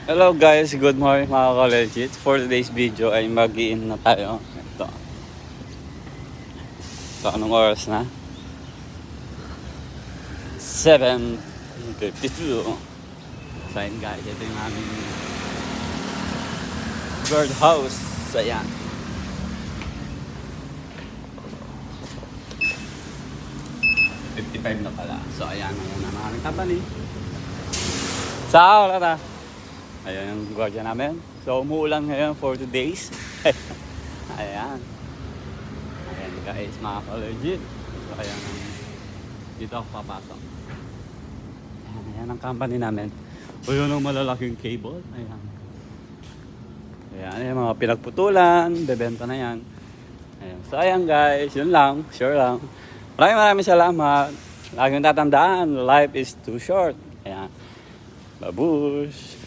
Hello guys, good morning mga ka-legit. For today's video ay mag-i-in na tayo. Ito. So, anong oras na? 7:52. So, ayun guys, ito yung aming birdhouse. Ayan. $55 na pala. So, ayan ang aming company. Sa wala na. Ayan yung guardia namin. So, umuulan ngayon for 2 days. Ayan. Ayan guys, mga ka-legit. So, ayan. Dito ako papasok. Ayan ang company namin. O yun ang malalaking cable. Ayan. Ayan yung mga pinagputulan. Bebenta na yan. Ayan. So, ayan guys. Yun lang. Sure lang. Maraming salamat. Laging tatandaan, life is too short. Ayan. Babush!